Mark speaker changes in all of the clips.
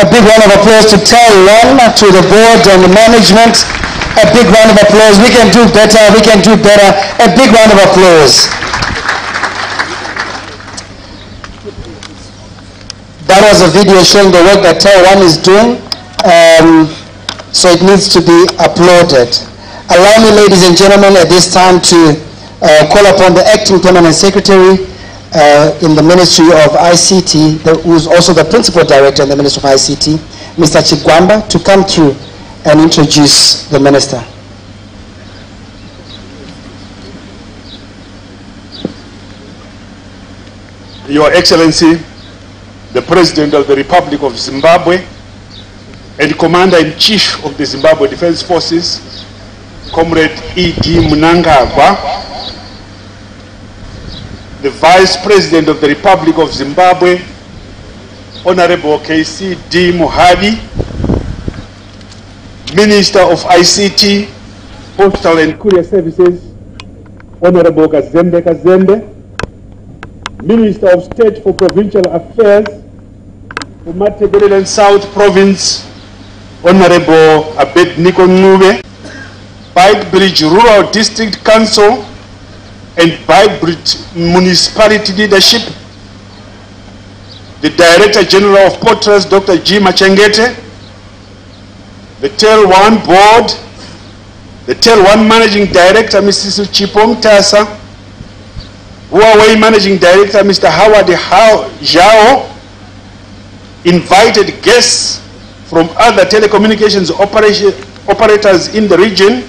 Speaker 1: A big round of applause to TelOne, to the board and the management. A big round of applause. We can do better. We can do better. A big round of applause. That was a video showing the work that TelOne is doing. So it needs to be applauded. Allow me, ladies and gentlemen, at this time to call upon the acting permanent secretary in the Ministry of ICT, who is also the principal director in the Ministry of ICT, Mr. Chigwamba, to come through and introduce the minister.
Speaker 2: Your Excellency, the President of the Republic of Zimbabwe and Commander-in-Chief of the Zimbabwe Defense Forces, Comrade E.D. Mnangagwa, the Vice President of the Republic of Zimbabwe, Honorable K.C.D. Mohadi, Minister of ICT, Postal and Courier Services, Honorable Kazembe, Minister of State for Provincial Affairs, for Matabeleland South Province, Honorable Abednego Ncube, Beitbridge Rural District Council, and Beitbridge Municipality Leadership, the Director General of Port Trust, Dr. G. Machengete, the TelOne Board, the TelOne Managing Director, Mrs. Chipom Tasa, Huawei Managing Director, Mr. Howard Zhao, invited guests from other telecommunications operators in the region,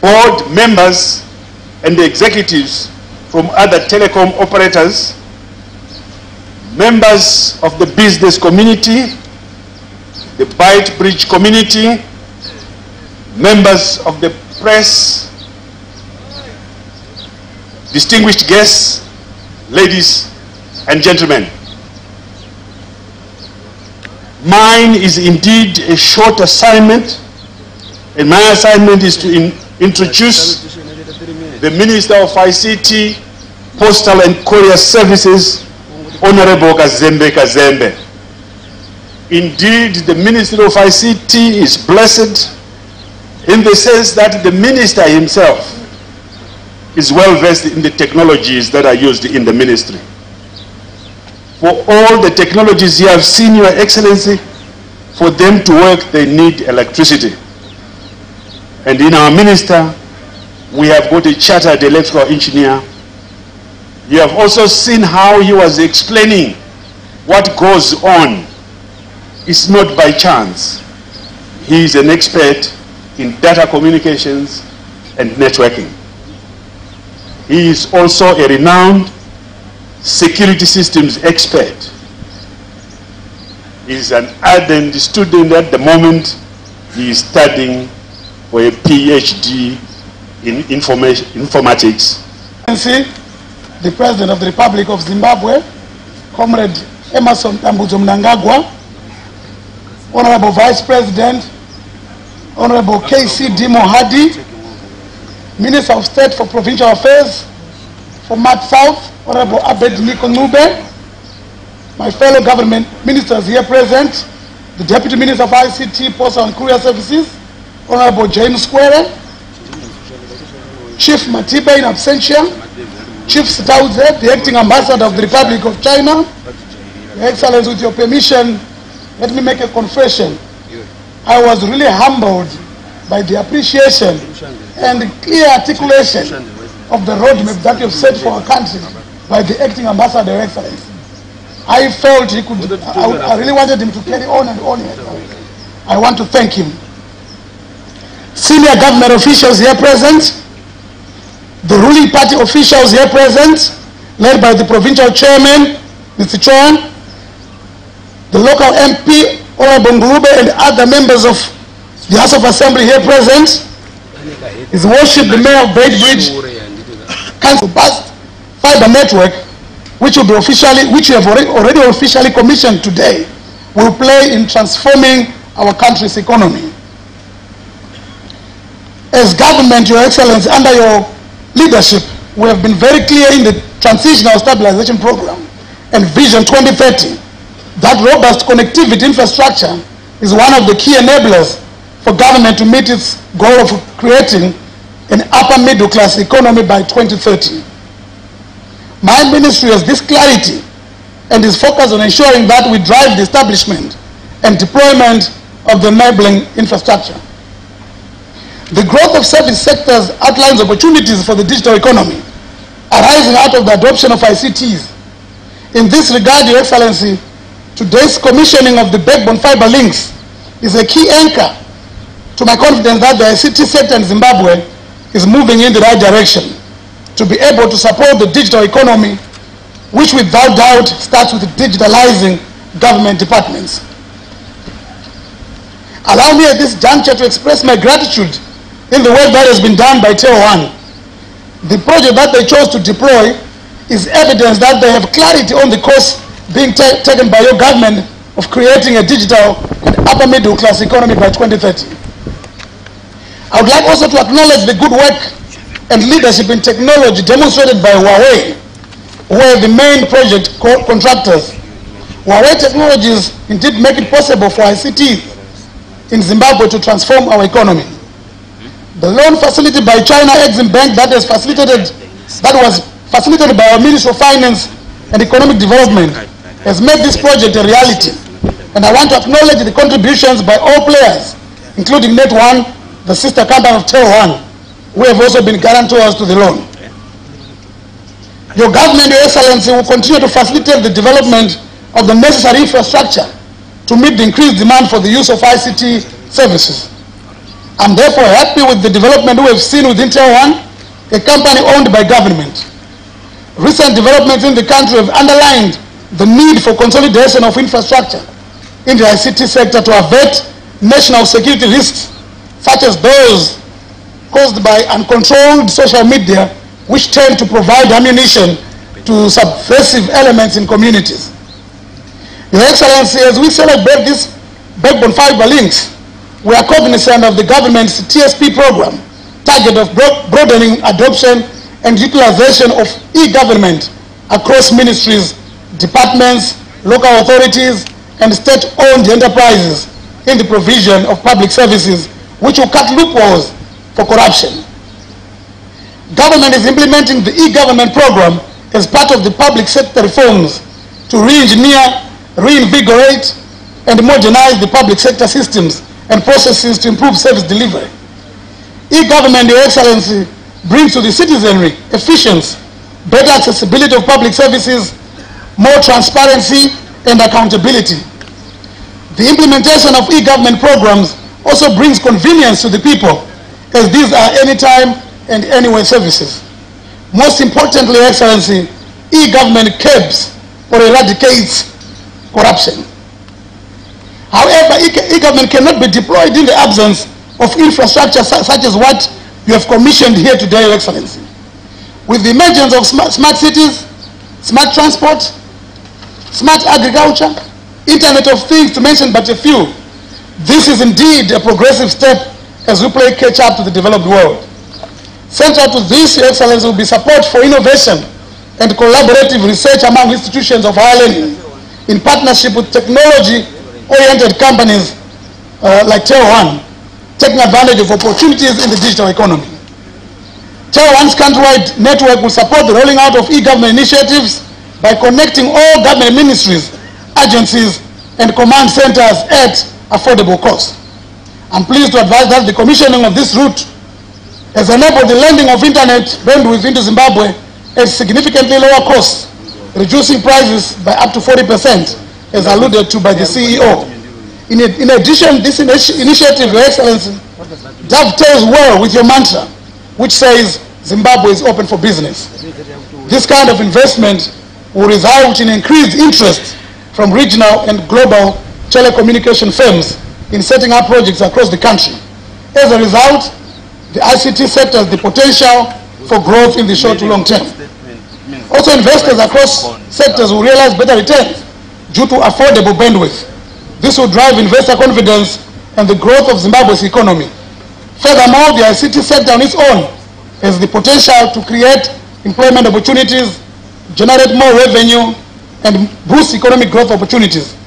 Speaker 2: board members, and the executives from other telecom operators, members of the business community, the Beitbridge community, members of the press, distinguished guests, ladies and gentlemen. Mine is indeed a short assignment, and my assignment is to introduce the Minister of ICT, Postal and Courier Services, Honorable Kazembe. Indeed, the Ministry of ICT is blessed in the sense that the Minister himself is well versed in the technologies that are used in the ministry. For all the technologies you have seen, Your Excellency, for them to work, they need electricity. And in our minister, we have got a chartered electrical engineer. You have also seen how he was explaining what goes on. It's not by chance. He is an expert in data communications and networking. He is also a renowned security systems expert. He is an ardent student at the moment. He is studying for a PhD in informatics.
Speaker 3: The President of the Republic of Zimbabwe, Comrade Emerson Mnangagwa, Honorable Vice President, Honorable K.C.D. Mohadi, Minister of State for Provincial Affairs for Mat South, Honorable Abednego Ncube, my fellow government ministers here present, the Deputy Minister of ICT, Postal and Courier Services, Honorable James Square, Chief Matiba in absentia, Chief Sitauze, the Acting Ambassador of the Republic of China. Your Excellency, with your permission, let me make a confession. I was really humbled by the appreciation and the clear articulation of the roadmap that you've set for our country by the Acting Ambassador, Your Excellency. I felt he could, I really wanted him to carry on and on. I want to thank him. Senior government officials here present, the ruling party officials here present, led by the provincial chairman, Mr. Chuan, the local MP, Honorable Ncube, and other members of the House of Assembly here present, His Worship the Mayor of Beitbridge, Council Bust Fiber Network, which will be which we have already officially commissioned today, will play in transforming our country's economy. As government, Your Excellency, under your leadership, we have been very clear in the Transitional Stabilization Program and Vision 2030 that robust connectivity infrastructure is one of the key enablers for government to meet its goal of creating an upper middle class economy by 2030. My ministry has this clarity and is focused on ensuring that we drive the establishment and deployment of the enabling infrastructure. The growth of service sectors outlines opportunities for the digital economy arising out of the adoption of ICTs. In this regard, Your Excellency, today's commissioning of the backbone fiber links is a key anchor to my confidence that the ICT sector in Zimbabwe is moving in the right direction to be able to support the digital economy, which without doubt starts with digitalizing government departments. Allow me at this juncture to express my gratitude in the work that has been done by TelOne. The project that they chose to deploy is evidence that they have clarity on the course being taken by your government of creating a digital and upper middle class economy by 2030. I would like also to acknowledge the good work and leadership in technology demonstrated by Huawei, who are the main project contractors. Huawei Technologies indeed make it possible for ICT in Zimbabwe to transform our economy. The loan facility by China Exim Bank that was facilitated by our Ministry of Finance and Economic Development has made this project a reality. And I want to acknowledge the contributions by all players, including Net1, the sister company of TelOne, who have also been guarantors to the loan. Your government, Your Excellency, will continue to facilitate the development of the necessary infrastructure to meet the increased demand for the use of ICT services. I'm therefore happy with the development we have seen within TelOne, a company owned by government. Recent developments in the country have underlined the need for consolidation of infrastructure in the ICT sector to avert national security risks, such as those caused by uncontrolled social media, which tend to provide ammunition to subversive elements in communities. Your Excellency, as we celebrate these backbone fiber links, we are cognizant of the government's TSP program, target of broadening adoption and utilization of e-government across ministries, departments, local authorities, and state-owned enterprises in the provision of public services, which will cut loopholes for corruption. Government is implementing the e-government program as part of the public sector reforms to re-engineer, reinvigorate, and modernize the public sector systems and processes to improve service delivery. E-government, Your Excellency, brings to the citizenry efficiency, better accessibility of public services, more transparency and accountability. The implementation of e-government programs also brings convenience to the people, as these are anytime and anywhere services. Most importantly, Your Excellency, e-government curbs or eradicates corruption. However, e-government cannot be deployed in the absence of infrastructure such as what you have commissioned here today, Your Excellency. With the emergence of smart cities, smart transport, smart agriculture, Internet of Things, to mention but a few, this is indeed a progressive step as we play catch up to the developed world. Central to this, Your Excellency, will be support for innovation and collaborative research among institutions of higher learning in partnership with technology-oriented companies like TelOne, taking advantage of opportunities in the digital economy. TelOne's countrywide network will support the rolling out of e-government initiatives by connecting all government ministries, agencies, and command centers at affordable cost. I'm pleased to advise that the commissioning of this route has enabled the lending of internet bandwidth into Zimbabwe at significantly lower costs, reducing prices by up to 40%, as alluded to by the CEO. In addition, this initiative, Your Excellency, dovetails well with your mantra, which says Zimbabwe is open for business. This kind of investment will result in increased interest from regional and global telecommunication firms in setting up projects across the country. As a result, the ICT sector has the potential for growth in the short to long term. Also, investors across sectors will realize better returns due to affordable bandwidth. This will drive investor confidence and the growth of Zimbabwe's economy. Furthermore, the ICT sector on its own has the potential to create employment opportunities, generate more revenue, and boost economic growth opportunities.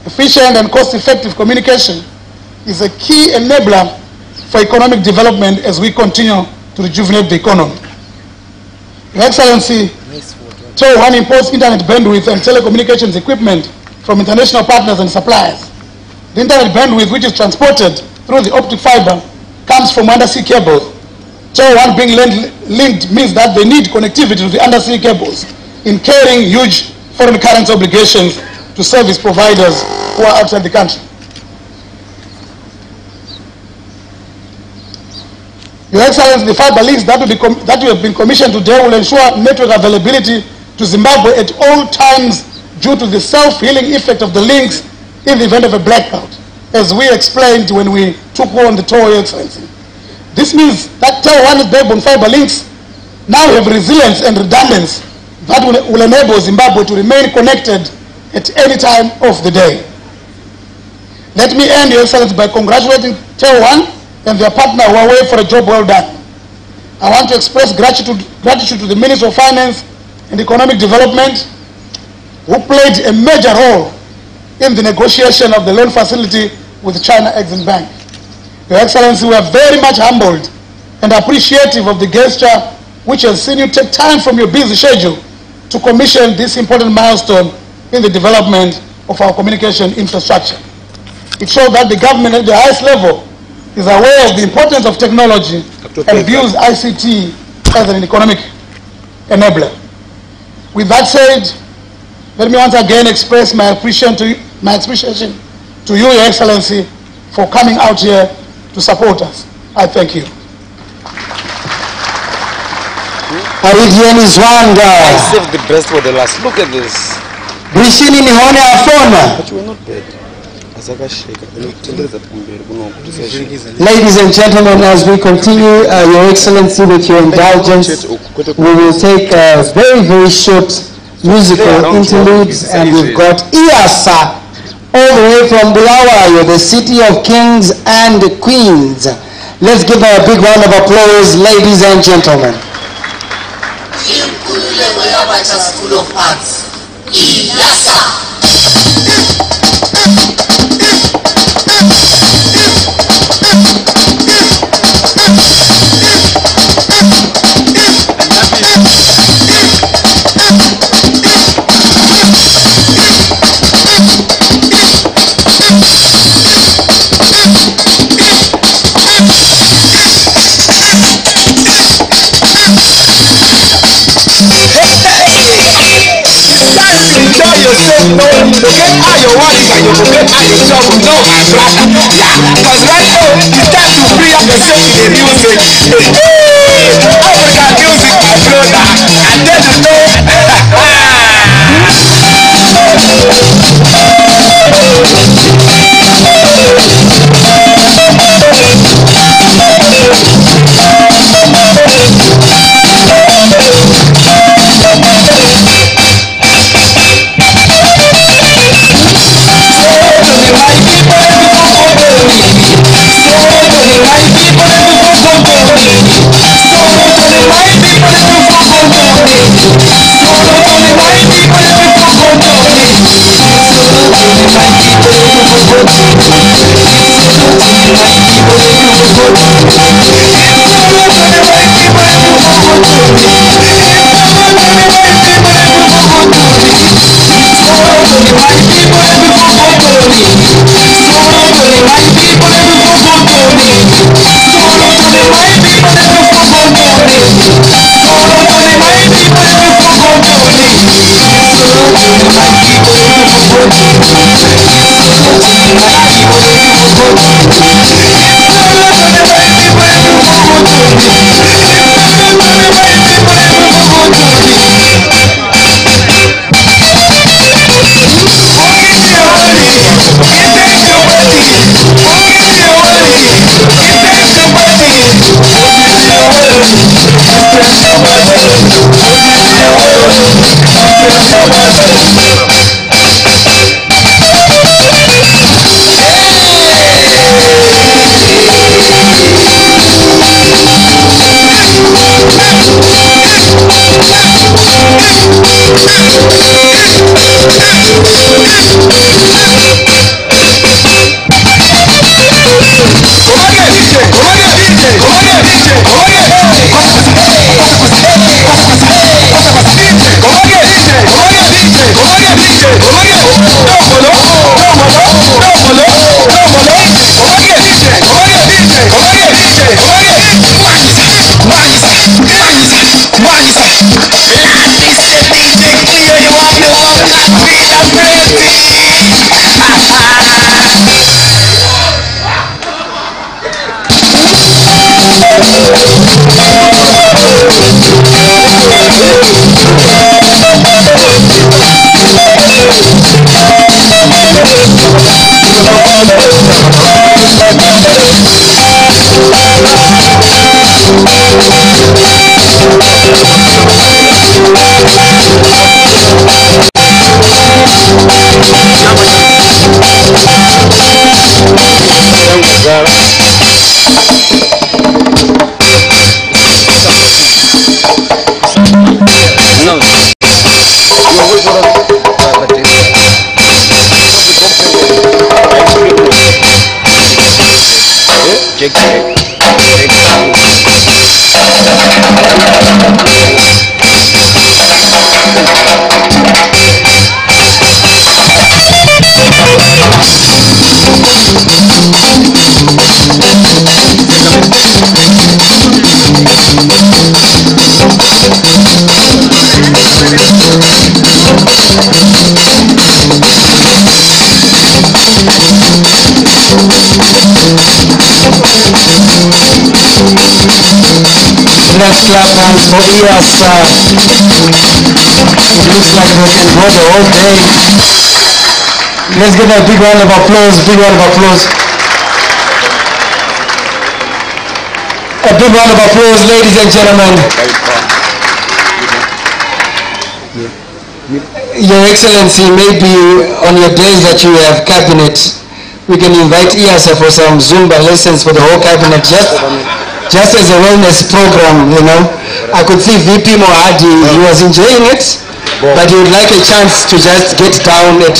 Speaker 3: efficient and cost-effective communication is a key enabler for economic development as we continue to rejuvenate the economy. Your Excellency, TelOne imports internet bandwidth and telecommunications equipment from international partners and suppliers. The internet bandwidth, which is transported through the optic fiber, comes from undersea cables. TelOne being linked means that they need connectivity to the undersea cables in carrying huge foreign currency obligations to service providers who are outside the country. Your Excellency, the fiber links that have been commissioned today will ensure network availability to Zimbabwe at all times due to the self-healing effect of the links in the event of a blackout, as we explained when we took on the tour, Your Excellency. This means that TelOne's backbone fiber links now have resilience and redundancy that will enable Zimbabwe to remain connected at any time of the day. Let me end, Your Excellency, by congratulating TelOne and their partner Huawei for a job well done. I want to express gratitude to the Minister of Finance and Economic Development, who played a major role in the negotiation of the loan facility with China Exim Bank. Your Excellency, we are very much humbled and appreciative of the gesture which has seen you take time from your busy schedule to commission this important milestone in the development of our communication infrastructure. It shows that the government at the highest level is aware of the importance of technology and views ICT as an economic enabler. With that said, let me once again express my appreciation to you, Your Excellency, for coming out here to support us. I thank you.
Speaker 1: Aridieni Zwanga.
Speaker 4: I saved the best for the last. Look at this.
Speaker 1: Brishini Nihone Afona.
Speaker 4: But you were not bad.
Speaker 1: Ladies and gentlemen, as we continue, Your Excellency, with your indulgence, we will take a very, very short musical interludes, and we've got Iasa, all the way from Bulawayo, the city of kings and queens. Let's give her a big round of applause, ladies and gentlemen.
Speaker 5: School of Arts, Iasa. Enjoy yourself, no, forget all your worries and you forget all your trouble, no, my brother, yeah, because right now, it's time to free up yourself with the music. African music, my brother, and then you know,
Speaker 1: Let's clap hands for EASA. It looks like they can go the whole day. Let's give a big round of applause, big round of applause. A big round of applause, ladies and gentlemen. Your Excellency, maybe on your days that you have cabinet, we can invite EASA for some Zumba lessons for the whole cabinet, just as a wellness program, you know. I could see VP Mohadi, he was enjoying it, but he would like a chance to just get down at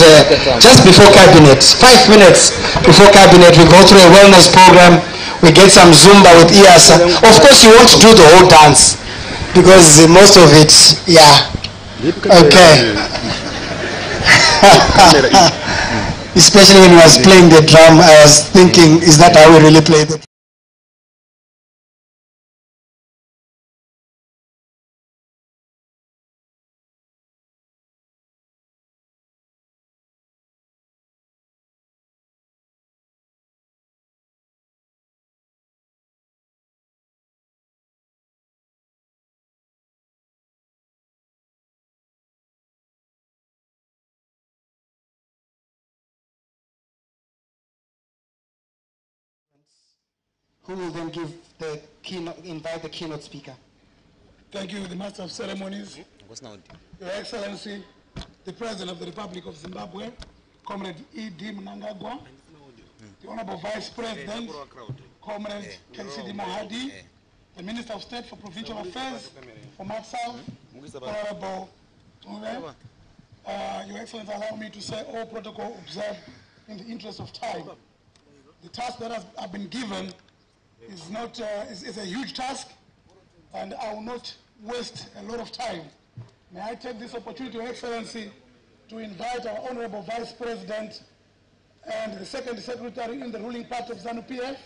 Speaker 1: just before cabinet, 5 minutes before cabinet, we go through a wellness program, we get some Zumba with EASA. Of course, you won't do the whole dance, because most of it, yeah, okay. Especially when he was playing the drum, I was thinking, is that how we really play the drum? Who will then give the keynote, invite the keynote speaker.
Speaker 3: Thank you, the Master of Ceremonies. Your Excellency, the President of the Republic of Zimbabwe, Comrade E.D. Mnangagwa, the Honorable Vice President, Comrade KCD Mohadi, the Minister of State for Provincial Affairs for South, Honorable Tuve. Your Excellency, allow me to say all protocol observed in the interest of time. The task that has been given is not is a huge task, and I will not waste a lot of time. May I take this opportunity, Your Excellency, to invite our Honorable Vice President and the Second Secretary in the ruling party of ZANU-PF,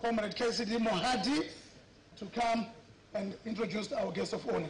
Speaker 3: Comrade KCD Mohadi, to come and introduce our guest of honor.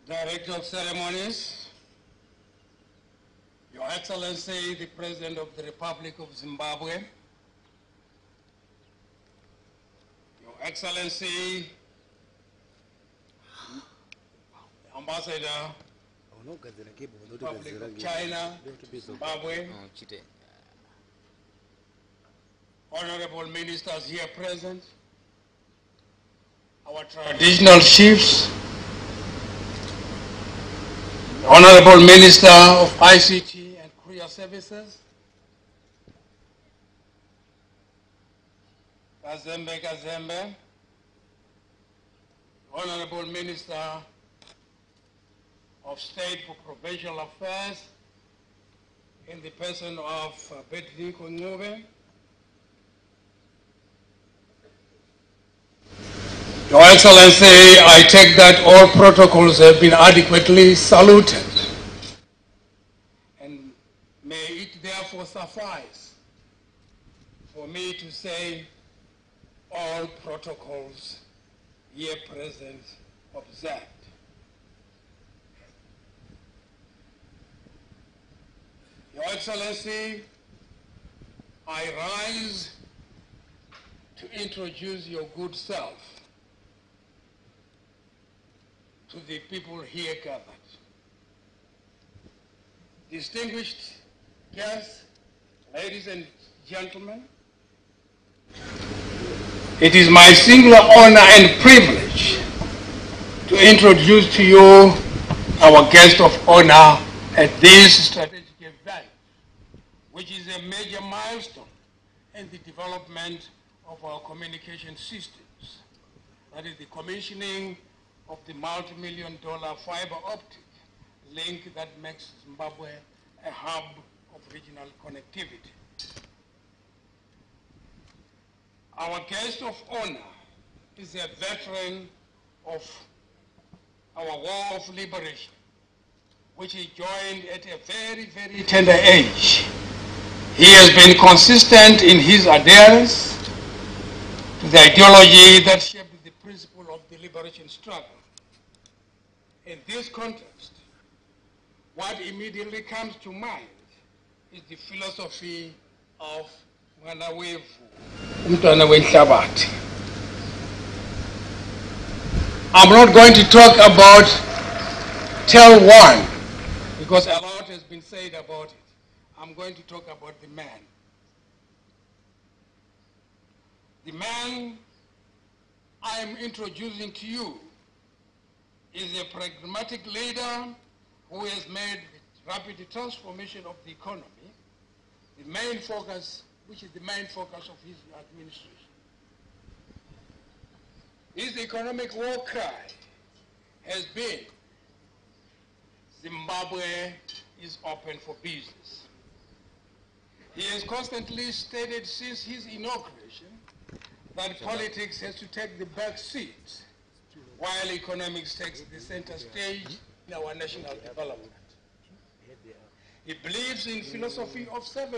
Speaker 3: Director of Ceremonies, Your Excellency, the President of the Republic of Zimbabwe, Your Excellency, the Ambassador of the Republic of China, Zimbabwe, Honorable Ministers here present, our traditional chiefs, Honorable Minister of ICT and Career Services, Kazembe, Honorable Minister
Speaker 6: of State for Provincial Affairs in the person of Beitbridge. Your Excellency, I take that all protocols have been adequately saluted, and may it therefore suffice for me to say all protocols here present observed. Your Excellency, I rise to introduce your good self to the people here gathered. Distinguished guests, ladies and gentlemen, it is my singular honor and privilege to introduce to you our guest of honor at this strategic event, which is a major milestone in the development of our communication systems. That is the commissioning of the multi-million-dollar fiber optic link that makes Zimbabwe a hub of regional connectivity. Our guest of honor is a veteran of our War of Liberation, which he joined at a very, very tender age. He has been consistent in his adherence to the ideology that shaped the principle of the liberation struggle. In this context, what immediately comes to mind is the philosophy of Mnangagwa, umntwana wenhlabathi. I'm not going to talk about TelOne because a lot has been said about it. I'm going to talk about the man. The man I am introducing to you is a pragmatic leader who has made the rapid transformation of the economy the main focus, which is the main focus of his administration. His economic war cry has been, Zimbabwe is open for business. He has constantly stated since his inauguration that politics has to take the back seat while economics takes the center stage in our national development. He believes in philosophy of service.